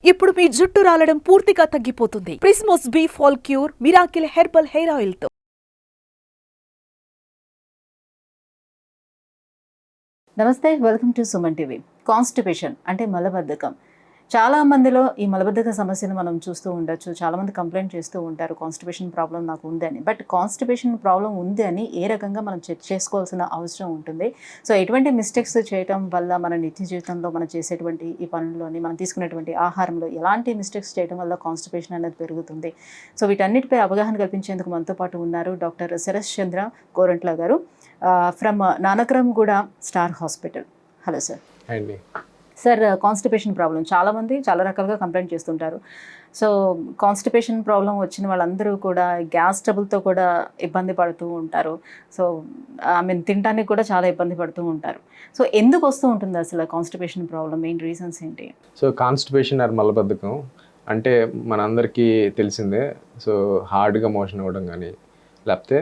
ఇప్పుడు మీ జుట్టు రాలడం పూర్తిగా తగ్గిపోతుంది. ప్రిస్మోస్ be fall cure miracle herbal hair oil తో. నమస్తే, welcome to Suman TV. Constipation అంటే మలబద్ధకం. చాలా మందిలో ఈ మలబద్ధక సమస్యను మనం చూస్తూ ఉండొచ్చు. చాలామంది కంప్లైంట్ చేస్తూ ఉంటారు కాన్స్టిపేషన్ ప్రాబ్లం నాకు ఉంది అని. బట్ కాన్స్టిపేషన్ ప్రాబ్లం ఉంది అని ఏ రకంగా మనం చెక్ చేసుకోవాల్సిన అవసరం ఉంటుంది. సో ఎటువంటి మిస్టేక్స్ చేయటం వల్ల మన నిత్య జీవితంలో మనం చేసేటువంటి ఈ పనుల్లోని మనం తీసుకునేటువంటి ఆహారంలో ఎలాంటి మిస్టేక్స్ చేయడం వల్ల కాన్స్టిపేషన్ అనేది పెరుగుతుంది. సో వీటన్నిటిపై అవగాహన కల్పించేందుకు మనతో పాటు ఉన్నారు డాక్టర్ శరత్ చంద్ర గోరంట్ల గారు from Nanakramguda star hospital. Hello sir. అండి సార్, కాన్స్టిపేషన్ ప్రాబ్లం చాలామంది చాలా రకాలుగా కంప్లైంట్ చేస్తుంటారు. సో కాన్స్టిపేషన్ ప్రాబ్లం వచ్చిన వాళ్ళందరూ కూడా గ్యాస్ ట్రబుల్తో కూడా ఇబ్బంది పడుతూ ఉంటారు. సో తినడానికి కూడా చాలా ఇబ్బంది పడుతూ ఉంటారు. సో ఎందుకు వస్తూ ఉంటుంది అసలు కాన్స్టిపేషన్ ప్రాబ్లం? మెయిన్ రీజన్స్ ఏంటి? సో కాన్స్టిపేషన్ ఆర్ మలబద్ధకం అంటే మనందరికీ తెలిసిందే. సో హార్డ్గా మోషన్ అవ్వడం కానీ, లేకపోతే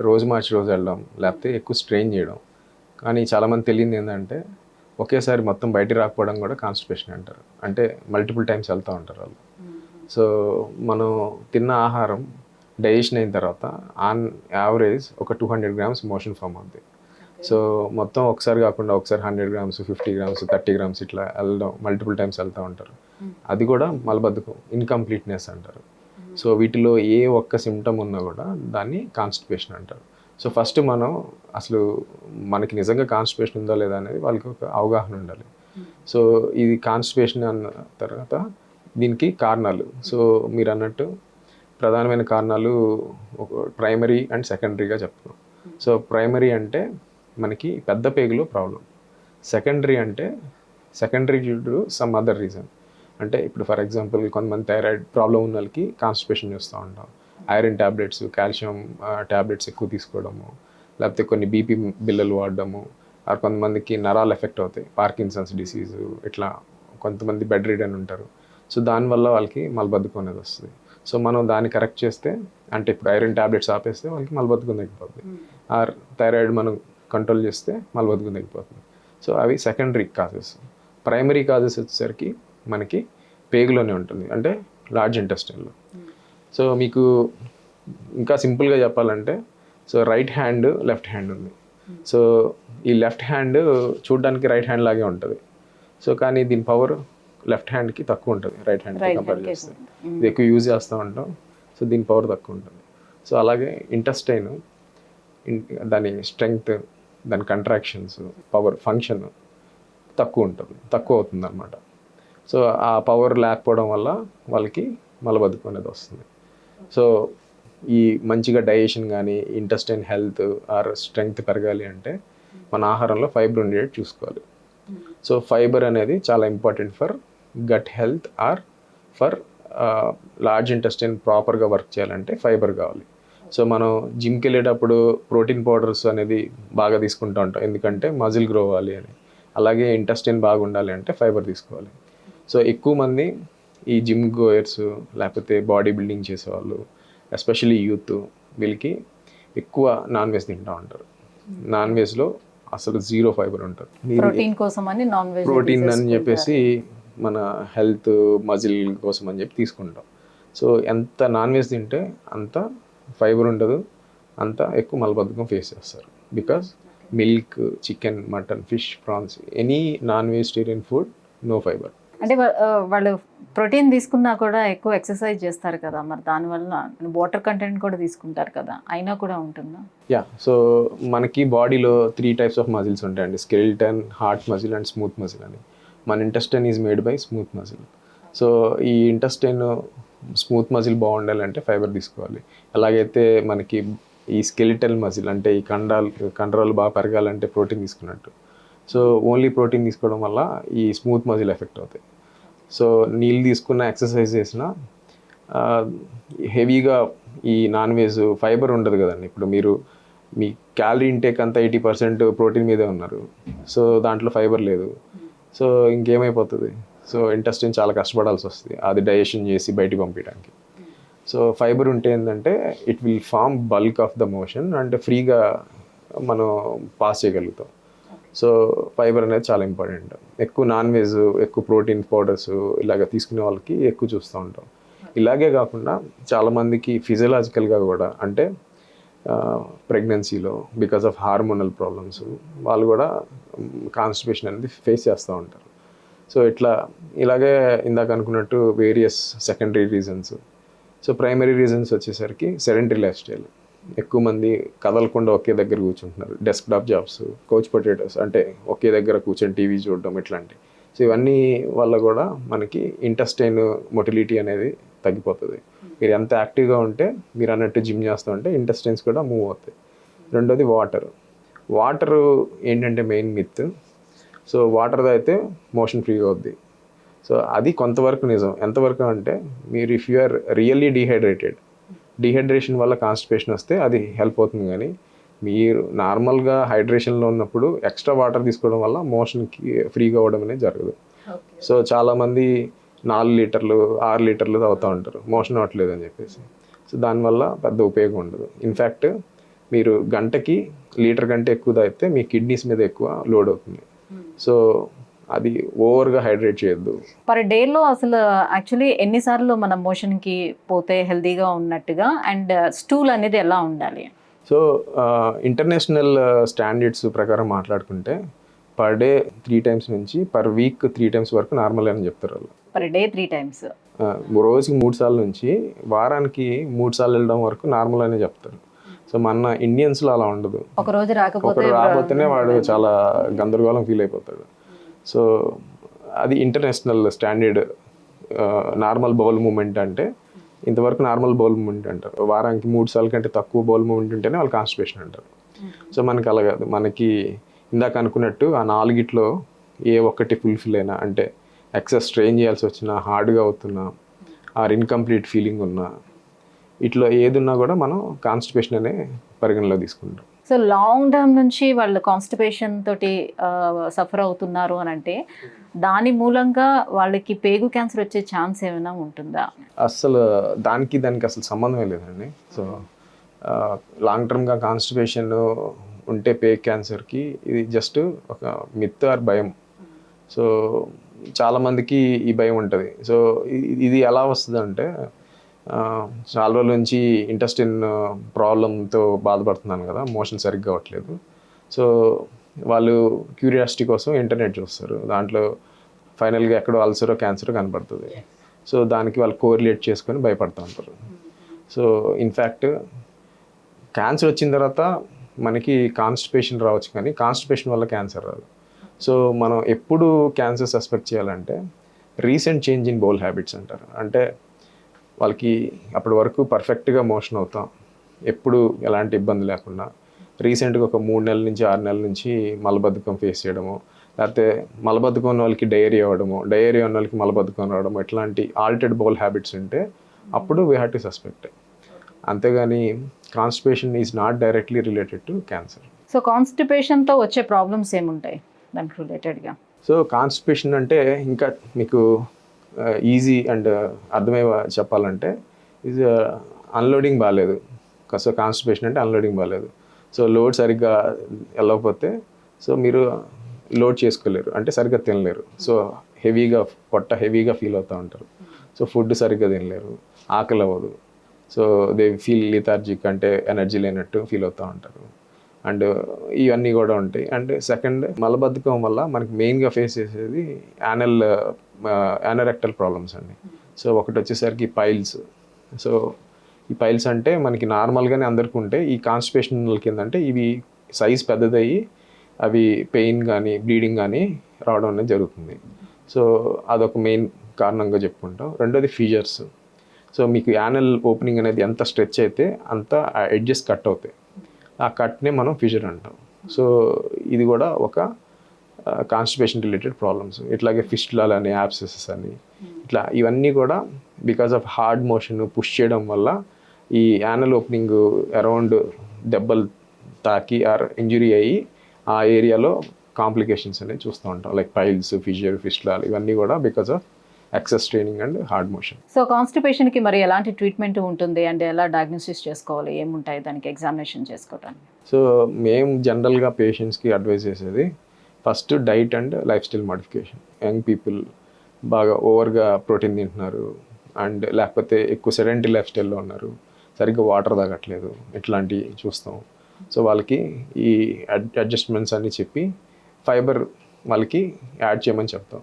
రోజు మార్చి రోజు వెళ్ళడం, లేకపోతే ఎక్కువ స్ట్రెయిన్ చేయడం. కానీ చాలామంది తెలియదు ఏంటంటే ఒకేసారి మొత్తం బయటికి రాకపోవడం కూడా కాన్స్టిపేషన్ అంటారు. అంటే మల్టిపుల్ టైమ్స్ వెళ్తూ ఉంటారు వాళ్ళు. సో మనం తిన్న ఆహారం డైజెషన్ అయిన తర్వాత ఆన్ యావరేజ్ ఒక 200 grams మోషన్ ఫామ్ అవుతుంది. సో మొత్తం ఒకసారి కాకుండా ఒకసారి 100 grams, 50 grams, 30 grams ఇట్లా వెళ్ళడం, మల్టిపుల్ టైమ్స్ వెళ్తూ ఉంటారు. అది కూడా మలబద్ధకం, ఇన్కంప్లీట్నెస్ అంటారు. సో వీటిలో ఏ ఒక్క సిమ్టమ్ ఉన్నా కూడా దాన్ని కాన్స్టిపేషన్ అంటారు. సో ఫస్ట్ మనం అసలు మనకి నిజంగా కాన్స్టిపేషన్ ఉందా లేదా అనేది వాళ్ళకి ఒక అవగాహన ఉండాలి. సో ఇది కాన్స్టిపేషన్ అన్న తర్వాత దీనికి కారణాలు. సో మీరు అన్నట్టు ప్రధానమైన కారణాలు ఒక ప్రైమరీ అండ్ సెకండరీగా చెప్తున్నాం. సో ప్రైమరీ అంటే మనకి పెద్ద పేగులో ప్రాబ్లం. సెకండరీ అంటే secondary due to some other reason. అంటే ఇప్పుడు ఫర్ ఎగ్జాంపుల్ కొంతమంది థైరాయిడ్ ప్రాబ్లం ఉన్న వాళ్ళకి కాన్స్టిపేషన్ చూస్తూ ఉంటాం. ఐరన్ ట్యాబ్లెట్స్, కాల్షియం ట్యాబ్లెట్స్ ఎక్కువ తీసుకోవడము, లేకపోతే కొన్ని బీపీ బిళ్ళలు వాడడము, ఆ కొంతమందికి నరాలు ఎఫెక్ట్ అవుతాయి, పార్కిన్సన్స్ డిసీజు, ఇట్లా కొంతమంది బెడ్ రిడన్ ఉంటారు. సో దానివల్ల వాళ్ళకి మలబద్ధకం అనేది వస్తుంది. సో మనం దాన్ని కరెక్ట్ చేస్తే, అంటే ఇప్పుడు ఐరన్ ట్యాబ్లెట్స్ ఆపేస్తే వాళ్ళకి మలబద్ధకం తగ్గిపోతుంది. ఆర్ థైరాయిడ్ మనం కంట్రోల్ చేస్తే మలబద్ధకం తగ్గిపోతుంది. సో అవి సెకండరీ కాజెస్. ప్రైమరీ కాజెస్ వచ్చేసరికి మనకి పేగులోనే ఉంటుంది, అంటే లార్జ్ ఇంటెస్టైన్లో. సో మీకు ఇంకా సింపుల్గా చెప్పాలంటే, so right hand, left hand ఉంది. సో ఈ లెఫ్ట్ హ్యాండ్ చూడడానికి రైట్ హ్యాండ్ లాగే ఉంటుంది. సో కానీ దీని పవర్ లెఫ్ట్ హ్యాండ్కి తక్కువ ఉంటుంది రైట్ హ్యాండ్కి కంపేర్ చేస్తే. ఇది ఎక్కువ యూజ్ చేస్తూ ఉంటాం. సో దీని పవర్ తక్కువ ఉంటుంది. సో అలాగే ఇంటెస్టైన్, దాని స్ట్రెంగ్త్, దాని కంట్రాక్షన్స్, పవర్ ఫంక్షన్ తక్కువ ఉంటుంది, తక్కువ అవుతుంది అన్నమాట. సో ఆ పవర్ లేకపోవడం వల్ల వాళ్ళకి మలబద్ధకం అనేది వస్తుంది. సో ఈ మంచిగా డైజెషన్ కానీ, ఇంటెస్టైన్ హెల్త్ ఆర్ స్ట్రెంగ్త్ పెరగాలి అంటే మన ఆహారంలో ఫైబర్ ఉండేది చూసుకోవాలి. సో ఫైబర్ అనేది చాలా important for gut health or for large intestine ప్రాపర్గా వర్క్ చేయాలంటే ఫైబర్ కావాలి. సో మనం జిమ్కి వెళ్ళేటప్పుడు ప్రోటీన్ పౌడర్స్ అనేది బాగా తీసుకుంటూ ఉంటాం, ఎందుకంటే మజిల్ గ్రో అవ్వాలి అని. అలాగే ఇంటెస్టైన్ బాగుండాలి అంటే ఫైబర్ తీసుకోవాలి. సో ఎక్కువ మంది ఈ జిమ్ గోయర్స్, లేకపోతే బాడీ బిల్డింగ్ చేసేవాళ్ళు, ఎస్పెషల్లీ యూత్, వీళ్ళకి ఎక్కువ నాన్ వెజ్ తింటూ ఉంటారు. నాన్ వెజ్లో అసలు జీరో ఫైబర్ ఉంటుంది. ప్రోటీన్ కోసం అని నాన్ వెజ్, ప్రోటీన్ అని చెప్పేసి మన హెల్త్ మజిల్ కోసం అని చెప్పి తీసుకుంటాం. సో ఎంత నాన్ వెజ్ తింటే అంత ఫైబర్ ఉండదు, అంత ఎక్కువ మలబద్ధకం ఫేస్ చేస్తారు. Because milk, chicken, mutton, fish, prawns, any non vegetarian food no fibre. అంటే వాళ్ళు ప్రోటీన్ తీసుకున్నా కూడా ఎక్కువ ఎక్సర్సైజ్ చేస్తారు కదా, మరి దానివల్ల వాటర్ కంటెంట్ కూడా తీసుకుంటారు కదా, అయినా కూడా ఉంటుందా? యా, సో మనకి బాడీలో 3 types ఆఫ్ మజిల్స్ ఉంటాయండి: skeleton, heart muscle and smooth muscle అని. మన intestine is made by smooth muscle. So ఈ ఇంటెస్టైన్ స్మూత్ మజిల్ బాగుండాలంటే ఫైబర్ తీసుకోవాలి. ఎలాగైతే మనకి ఈ స్కెలిటల్ మజిల్ అంటే ఈ కండరాలు బాగా పెరగాలంటే ప్రోటీన్ తీసుకున్నట్టు. సో ఓన్లీ ప్రోటీన్ తీసుకోవడం వల్ల ఈ స్మూత్ మజిల్ ఎఫెక్ట్ అవుతాయి. సో నీళ్ళు తీసుకున్న, ఎక్సర్సైజ్ చేసిన హెవీగా ఈ నాన్ వెజ్ ఫైబర్ ఉండదు కదండి. ఇప్పుడు మీరు మీ క్యాలరీ ఇంటేక్ అంతా 80% ప్రోటీన్ మీదే ఉన్నారు. సో దాంట్లో ఫైబర్ లేదు. సో ఇంకేమైపోతుంది? సో ఇంటెస్టైన్ చాలా కష్టపడాల్సి వస్తుంది అది డైజెషన్ చేసి బయటికి పంపించడానికి. సో ఫైబర్ ఉంటే ఏంటంటే it will form bulk of the motion and ఫ్రీగా మనం పాస్ చేయగలుగుతాం. సో ఫైబర్ అనేది చాలా ఇంపార్టెంట్. ఎక్కువ నాన్ వెజ్, ఎక్కువ ప్రోటీన్ పౌడర్స్ ఇలాగ తీసుకునే వాళ్ళకి ఎక్కువ చూస్తూ ఉంటాం. ఇలాగే కాకుండా చాలామందికి ఫిజియలాజికల్గా కూడా, అంటే ప్రెగ్నెన్సీలో బికాస్ ఆఫ్ హార్మోనల్ ప్రాబ్లమ్స్ వాళ్ళు కూడా కాన్స్టిపేషన్ అనేది ఫేస్ చేస్తూ ఉంటారు. సో ఇలాగే ఇందాక అనుకున్నట్టు various secondary reasons. So primary reasons వచ్చేసరికి సెడెంటరీ లైఫ్ స్టైల్. ఎక్కువ మంది కదలకుండా ఒకే దగ్గర కూర్చుంటున్నారు. డెస్క్టాప్ జాబ్స్, కౌచ్ పొటాటోస్, అంటే ఒకే దగ్గర కూర్చొని టీవీ చూడడం ఇట్లాంటి. సో ఇవన్నీ వల్ల కూడా మనకి ఇంటెస్టైన్ మొటిలిటీ అనేది తగ్గిపోతుంది. మీరు ఎంత యాక్టివ్గా ఉంటే, మీరు అన్నట్టు జిమ్ చేస్తూ ఉంటే ఇంటెస్టైన్స్ కూడా మూవ్ అవుతాయి. రెండోది వాటర్ ఏంటంటే మెయిన్ మిత్. సో వాటర్ది అయితే మోషన్ ఫ్రీగా అవుద్ది. సో అది కొంతవరకు నిజం. ఎంతవరకు అంటే, మీరు if you are really dehydration వల్ల కాన్స్టిపేషన్ వస్తే అది హెల్ప్ అవుతుంది. కానీ మీరు నార్మల్గా హైడ్రేషన్లో ఉన్నప్పుడు ఎక్స్ట్రా వాటర్ తీసుకోవడం వల్ల మోషన్కి ఫ్రీగా అవ్వడం అనేది జరగదు. సో చాలామంది 4 లీటర్లు 6 లీటర్లు తాగుతూ ఉంటారు మోషన్ అవ్వట్లేదు అని చెప్పేసి. సో దానివల్ల పెద్ద ఉపయోగం ఉండదు. ఇన్ఫ్యాక్ట్ మీరు గంటకి లీటర్ కంటే ఎక్కువ తాగితే మీ కిడ్నీస్ మీద ఎక్కువ లోడ్ అవుతుంది. సో అది ఓవర్గా హైడ్రేట్ చేయొద్దు. పర్ డేలో అసలు యాక్చువల్లీ ఎన్నిసార్లు మనం మోషన్కి పోతే హెల్తీగా ఉన్నట్టుగా, అండ్ స్టూల్ అనేది ఎలా ఉండాలి? సో ఇంటర్నేషనల్ స్టాండర్డ్స్ ప్రకారం మాట్లాడుకుంటే పర్ డే 3 times నుంచి పర్ వీక్ 3 times వరకు నార్మల్ అని చెప్తారు వాళ్ళు. పర్ డే 3 times, రోజుకి 3 సార్లు నుంచి వారానికి 3 సార్లు వెళ్ళడం వరకు నార్మల్ అనే చెప్తారు. సో మన ఇండియన్స్లో అలా ఉండదు. ఒకరు రాకపోతేనే వాడు చాలా గందరగోళం ఫీల్ అయిపోతాడు. సో అది international standard. Normal bowl moment అంటే ఇంతవరకు నార్మల్ బౌల్ మూమెంట్ అంటారు. వారానికి 3 సార్లు కంటే తక్కువ బౌల్ మూమెంట్ ఉంటేనే వాళ్ళు కాన్స్టిపేషన్ అంటారు. సో మనకి అలా కాదు. మనకి ఇందాక అనుకున్నట్టు ఆ 4 ఏ ఒక్కటి ఫుల్ఫిల్ అయినా, అంటే ఎక్సెస్ స్ట్రెయిన్ చేయాల్సి వచ్చినా, హార్డ్గా అవుతున్నా, ఆర్ ఇన్కంప్లీట్ ఫీలింగ్ ఉన్నా, ఇట్లా ఏదున్నా కూడా మనం కాన్స్టిపేషన్ అనే పరిగణలో తీసుకుంటాం. సో లాంగ్ టర్మ్ నుంచి వాళ్ళు కాన్స్టిపేషన్ తోటి సఫర్ అవుతున్నారు అని అంటే, దాని మూలంగా వాళ్ళకి పేగు క్యాన్సర్ వచ్చే ఛాన్స్ ఏమైనా ఉంటుందా? అసలు దానికి అసలు సంబంధమే లేదండి. సో లాంగ్ టర్మ్గా కాన్స్టిపేషన్ ఉంటే పేగ్ క్యాన్సర్కి ఇది జస్ట్ ఒక మిత్ ఆర్ భయం. సో చాలామందికి ఈ భయం ఉంటుంది. సో ఇది ఎలా వస్తుంది అంటే, చాలా రోజుల నుంచి ఇంటెస్టైన్ ప్రాబ్లంతో బాధపడుతున్నాను కదా, మోషన్ సరిగ్గా అవ్వట్లేదు. సో వాళ్ళు క్యూరియాసిటీ కోసం ఇంటర్నెట్ చూస్తారు. దాంట్లో ఫైనల్గా ఎక్కడో అల్సరో క్యాన్సరో కనపడుతుంది. సో దానికి వాళ్ళు కోరిలేట్ చేసుకొని భయపడుతూ ఉంటారు. సో ఇన్ఫ్యాక్ట్ క్యాన్సర్ వచ్చిన తర్వాత మనకి కాన్స్టిపేషన్ రావచ్చు, కానీ కాన్స్టిపేషన్ వల్ల క్యాన్సర్ రాదు. సో మనం ఎప్పుడు క్యాన్సర్ సస్పెక్ట్ చేయాలంటే recent change in bowl habits అంటారు. అంటే వాళ్ళకి అప్పటి వరకు పర్ఫెక్ట్గా మోషన్ అవుతాం, ఎప్పుడు ఎలాంటి ఇబ్బంది లేకుండా, రీసెంట్గా ఒక 3 నెలల నుంచి 6 నెలల నుంచి మలబద్ధకం ఫేస్ చేయడము, లేకపోతే మలబద్ధకం ఉన్న వాళ్ళకి డయేరియా అవ్వడము, డయేరియా ఉన్న వాళ్ళకి మలబద్ధకం రావడము, ఇట్లాంటి ఆల్టర్డ్ బౌల్ హ్యాబిట్స్ ఉంటే అప్పుడు వీ హ్యావ్ టు సస్పెక్ట్. అంతేగాని constipation is not directly related to cancer. So కాన్స్టిపేషన్తో వచ్చే ప్రాబ్లమ్స్ ఏముంటాయి దానికి రిలేటెడ్గా? సో కాన్స్టిపేషన్ అంటే ఇంకా మీకు ఈజీ అండ్ అర్థమయ్యే చెప్పాలంటే, ఇది అన్లోడింగ్ బాగాలేదు. సో కాన్స్టిపేషన్ అంటే అన్లోడింగ్ బాగాలేదు. సో లోడ్ సరిగ్గా వెళ్ళకపోతే సో మీరు లోడ్ చేసుకోలేరు, అంటే సరిగ్గా తినలేరు. సో పొట్ట హెవీగా ఫీల్ అవుతూ ఉంటారు. సో ఫుడ్ సరిగ్గా తినలేరు, ఆకలి అవ్వదు. సో దే ఫీల్ లిథార్జిక్, అంటే ఎనర్జీ లేనట్టు ఫీల్ అవుతూ ఉంటారు. అండ్ ఇవన్నీ కూడా ఉంటాయి. అండ్ సెకండ్, మలబద్ధకం వల్ల మనకి మెయిన్గా ఫేస్ చేసేది యానరెక్టల్ ప్రాబ్లమ్స్ అండి. సో ఒకటి వచ్చేసరికి పైల్స్. సో ఈ పైల్స్ అంటే మనకి నార్మల్గానే అందరికీ ఉంటాయి. ఈ కాన్స్టిపేషన్ కిందంటే ఇవి సైజ్ పెద్దదయ్యి అవి పెయిన్ కానీ బ్లీడింగ్ కానీ రావడం అనేది జరుగుతుంది. సో అదొక మెయిన్ కారణంగా చెప్పుకుంటాం. రెండోది ఫీజర్స్. సో మీకు యానల్ ఓపెనింగ్ అనేది ఎంత స్ట్రెచ్ అయితే అంత ఎడ్జెస్ కట్ అవుతాయి. ఆ కట్నే మనం ఫిషర్ అంటాం. సో ఇది కూడా ఒక కాన్స్టిపేషన్ రిలేటెడ్ ప్రాబ్లమ్స్. ఇట్లాగే ఫిస్టులాలు అని, యాబ్సెసెస్ అని, ఇట్లా ఇవన్నీ కూడా because of hard motion push చేయడం వల్ల ఈ యానల్ ఓపెనింగ్ అరౌండ్ దెబ్బలు తాకి ఆర్ ఇంజురీ అయ్యి ఆ ఏరియాలో కాంప్లికేషన్స్ అనేవి చూస్తూ ఉంటాం. లైక్ పైల్స్, ఫిషర్, ఫిస్టులాలు, ఇవన్నీ కూడా because of excess straining and hard motion. So కాన్స్టిపేషన్కి మరి ఎలాంటి ట్రీట్మెంట్ ఉంటుంది, అంటే ఎలా డయాగ్నోసిస్ చేసుకోవాలి, ఏముంటాయి దానికి ఎగ్జామినేషన్ చేసుకోవడానికి? సో మేము జనరల్గా పేషెంట్స్కి అడ్వైజ్ చేసేది, first diet and life style modification. Young people బాగా ఓవర్గా ప్రోటీన్ తింటున్నారు, అండ్ లేకపోతే ఎక్కువ సెడెంటరీ లైఫ్ స్టైల్లో ఉన్నారు, సరిగ్గా వాటర్ తాగట్లేదు, ఇట్లాంటివి చూస్తాం. సో వాళ్ళకి ఈ అడ్జస్ట్మెంట్స్ అన్నీ చెప్పి ఫైబర్ వాళ్ళకి యాడ్ చేయమని చెప్తాం.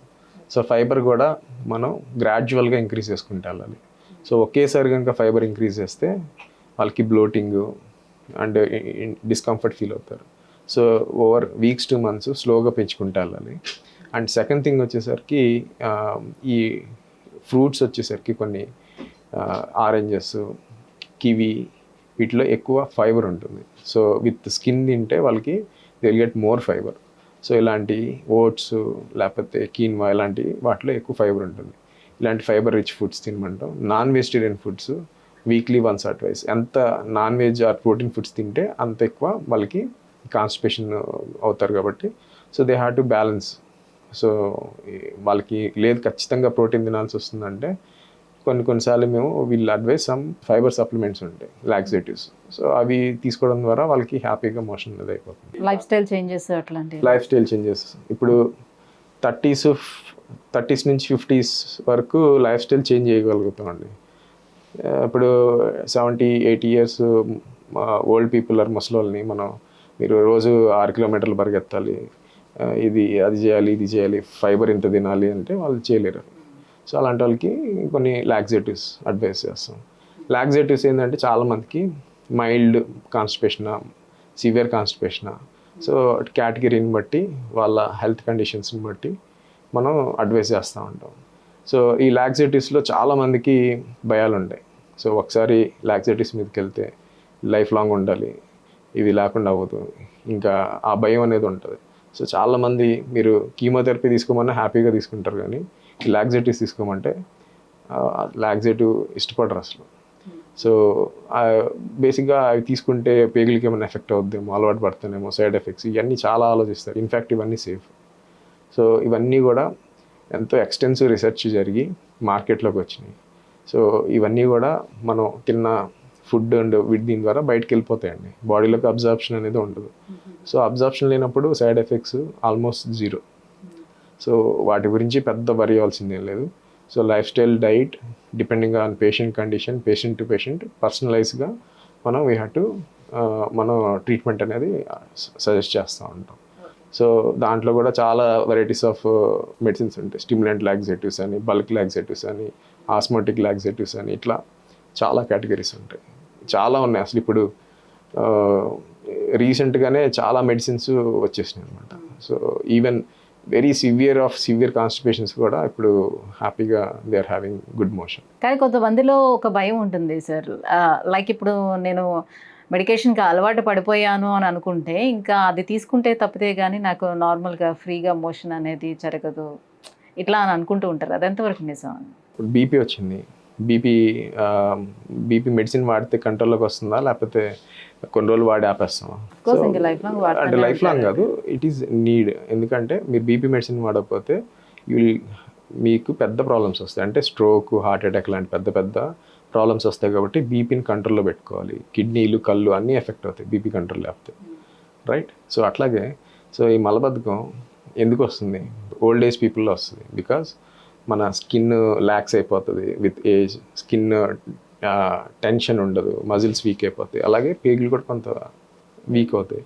సో ఫైబర్ కూడా మనం గ్రాడ్యువల్గా ఇంక్రీజ్ చేసుకుంటూ వెళ్ళాలి. సో ఒకేసారి కనుక ఫైబర్ ఇంక్రీజ్ చేస్తే వాళ్ళకి బ్లోటింగ్ అండ్ డిస్కంఫర్ట్ ఫీల్ అవుతారు. సో ఓవర్ వీక్స్ 2 months స్లోగా పెంచుకుంటూ వెళ్ళాలి. అండ్ సెకండ్ థింగ్ వచ్చేసరికి ఈ ఫ్రూట్స్ వచ్చేసరికి కొన్ని ఆరెంజెస్, కివి, వీటిలో ఎక్కువ ఫైబర్ ఉంటుంది. సో విత్ స్కిన్ తింటే వాళ్ళకి they will get more fibre. So ఇలాంటి ఓట్స్ లేకపోతే కీన్వా ఇలాంటి వాటిలో ఎక్కువ ఫైబర్ ఉంటుంది. ఇలాంటి ఫైబర్ రిచ్ ఫుడ్స్ తినమంటాం. Non vegetarian foods weekly once or twice. ఎంత non veg or protein foods తింటే అంత ఎక్కువ వాళ్ళకి కాన్స్టిపేషన్ అవుతారు కాబట్టి so they have to balance. So వాళ్ళకి లేదు ఖచ్చితంగా ప్రోటీన్ తినాల్సి వస్తుందంటే కొన్నిసార్లు మేము వీళ్ళు అడ్వైస్ సమ్ ఫైబర్ సప్లిమెంట్స్ ఉంటాయి, లాక్సేటివ్స్. సో అవి తీసుకోవడం ద్వారా వాళ్ళకి హ్యాపీగా మోషన్ అనేది అయిపోతుంది. లైఫ్ స్టైల్ చేంజెస్ అట్లాంటివి. లైఫ్ స్టైల్ చేంజెస్ ఇప్పుడు 30s నుంచి 50s వరకు లైఫ్ స్టైల్ చేంజ్ చేయగలుగుతామండి. ఇప్పుడు 70-80 years ఓల్డ్ పీపుల్ ఆర్ ముసలోళ్ళని మీరు రోజు 6 kilometers పరిగెత్తాలి, అది చేయాలి, ఫైబర్ ఇంత తినాలి అంటే వాళ్ళు చేయలేరు. సో అలాంటి వాళ్ళకి కొన్ని లాక్సేటివ్స్ అడ్వైస్ చేస్తాం. లాక్సేటివ్స్ ఏంటంటే చాలామందికి మైల్డ్ కాన్స్టిపేషనా, సివియర్ కాన్స్టిపేషనా, సో కేటగిరీని బట్టి వాళ్ళ హెల్త్ కండిషన్స్ని బట్టి మనం అడ్వైస్ చేస్తూ ఉంటాం. సో ఈ లాక్సేటివ్స్లో చాలామందికి భయాలు ఉంటాయి. సో ఒకసారి లాక్సేటివ్స్ మీదకి వెళ్తే లైఫ్ లాంగ్ ఉండాలి, ఇవి లేకుండా అవ్వదు, ఇంకా ఆ భయం అనేది ఉంటుంది. సో చాలామంది మీరు కీమోథెరపీ తీసుకోమన్నా హ్యాపీగా తీసుకుంటారు, కానీ ఈ లాక్సేటివ్స్ తీసుకోమంటే లాక్సేటివ్ ఇష్టపడరు అసలు. సో బేసిక్గా అవి తీసుకుంటే పేగులకి ఏమైనా ఎఫెక్ట్ అవుద్దేమో, అలవాటు పడుతుందేమో, సైడ్ ఎఫెక్ట్స్ ఇవన్నీ చాలా ఆలోచిస్తారు. ఇన్ఫ్యాక్ట్ ఇవన్నీ సేఫ్. సో ఇవన్నీ కూడా ఎంతో ఎక్స్టెన్సివ్ రీసెర్చ్ జరిగి మార్కెట్లోకి వచ్చినాయి. సో ఇవన్నీ కూడా మనం తిన్న ఫుడ్ అండ్ దీని ద్వారా బయటకు వెళ్ళిపోతాయండి. బాడీలోకి అబ్జార్ప్షన్ అనేది ఉండదు. సో అబ్జార్ప్షన్ లేనప్పుడు సైడ్ ఎఫెక్ట్స్ ఆల్మోస్ట్ 0. సో వాటి గురించి పెద్ద వరి అవ్వాల్సిందేం లేదు. So lifestyle, diet, depending on patient condition, patient to patient పర్సనలైజ్గా వీ హ్యావ్ టు మనం ట్రీట్మెంట్ అనేది సజెస్ట్ చేస్తూ ఉంటాం. సో దాంట్లో కూడా చాలా వెరైటీస్ ఆఫ్ మెడిసిన్స్ ఉంటాయి. స్టిమ్యులెంట్ లాక్సేటివ్స్ అని, బల్క్ లాక్సేటివ్స్ అని, ఆస్మోటిక్ లాక్సేటివ్స్ అని, ఇట్లా చాలా కేటగిరీస్ ఉంటాయి. చాలా ఉన్నాయి అసలు. ఇప్పుడు రీసెంట్గానే చాలా మెడిసిన్స్ వచ్చేసినాయి అనమాట. So even very severe constipations కూడా ఇప్పుడు హ్యాపీగా they are having good motion. కానీ కొంతమందిలో ఒక భయం ఉంటుంది సార్. లైక్ ఇప్పుడు నేను మెడికేషన్కి అలవాటు పడిపోయాను అని అనుకుంటే ఇంకా అది తీసుకుంటే తప్పితే కానీ నాకు నార్మల్గా ఫ్రీగా మోషన్ అనేది జరగదు, ఇట్లా అని అనుకుంటూ ఉంటారు. అది ఎంతవరకు నిజం? ఇప్పుడు బీపీ వచ్చింది, బీపీ మెడిసిన్ వాడితే కంట్రోల్లోకి వస్తుందా, లేకపోతే కొన్ని రోజులు వాడి ఆపేస్తామా? అంటే లైఫ్ లాంగ్ కాదు, ఇట్ ఈస్ నీడ్. ఎందుకంటే మీరు బీపీ మెడిసిన్ వాడకపోతే మీకు పెద్ద ప్రాబ్లమ్స్ వస్తాయి. అంటే స్ట్రోక్, హార్ట్ అటాక్ లాంటి పెద్ద పెద్ద ప్రాబ్లమ్స్ వస్తాయి. కాబట్టి బీపీని కంట్రోల్లో పెట్టుకోవాలి. కిడ్నీలు, కళ్ళు అన్నీ ఎఫెక్ట్ అవుతాయి బీపీ కంట్రోల్ లేకపోతే, రైట్? సో అట్లాగే ఈ మలబద్ధకం ఎందుకు వస్తుంది? ఓల్డ్ ఏజ్ పీపుల్లో వస్తుంది. బికాజ్ మన స్కిన్ ల్యాక్స్ అయిపోతుంది విత్ ఏజ్, స్కిన్ టెన్షన్ ఉండదు, మజిల్స్ వీక్ అయిపోతాయి. అలాగే పేగులు కూడా కొంత వీక్ అవుతాయి.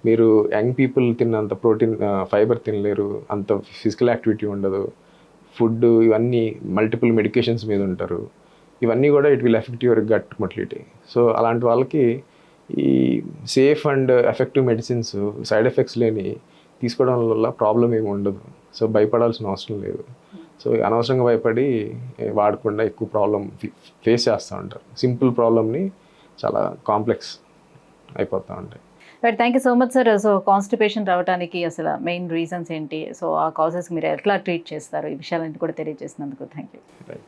మీరు యంగ్ పీపుల్ తిన్నంత ప్రోటీన్, ఫైబర్ తినలేరు, అంత ఫిజికల్ యాక్టివిటీ ఉండదు, ఫుడ్ ఇవన్నీ మల్టిపుల్ మెడికేషన్స్ మీద ఉంటారు. ఇవన్నీ కూడా it will effect your gut motility. So అలాంటి వాళ్ళకి ఈ safe and effective medicines side effects లేని తీసుకోవడం వల్ల ప్రాబ్లం ఏమి ఉండదు. సో భయపడాల్సిన అవసరం లేదు. సో అనవసరంగా భయపడి వాడకుండా ఎక్కువ ప్రాబ్లం ఫేస్ చేస్తూ ఉంటారు. సింపుల్ ప్రాబ్లమ్ని చాలా కాంప్లెక్స్ అయిపోతూ ఉంటాయి. Right, thank you so much sir. So constipation రావడానికి అసలు మెయిన్ రీజన్స్ ఏంటి, సో ఆ కాజెస్ మీరు ఎట్లా ట్రీట్ చేస్తారు, ఈ విషయాలన్నీ కూడా తెలియజేసినందుకు థ్యాంక్ యూ. రైట్.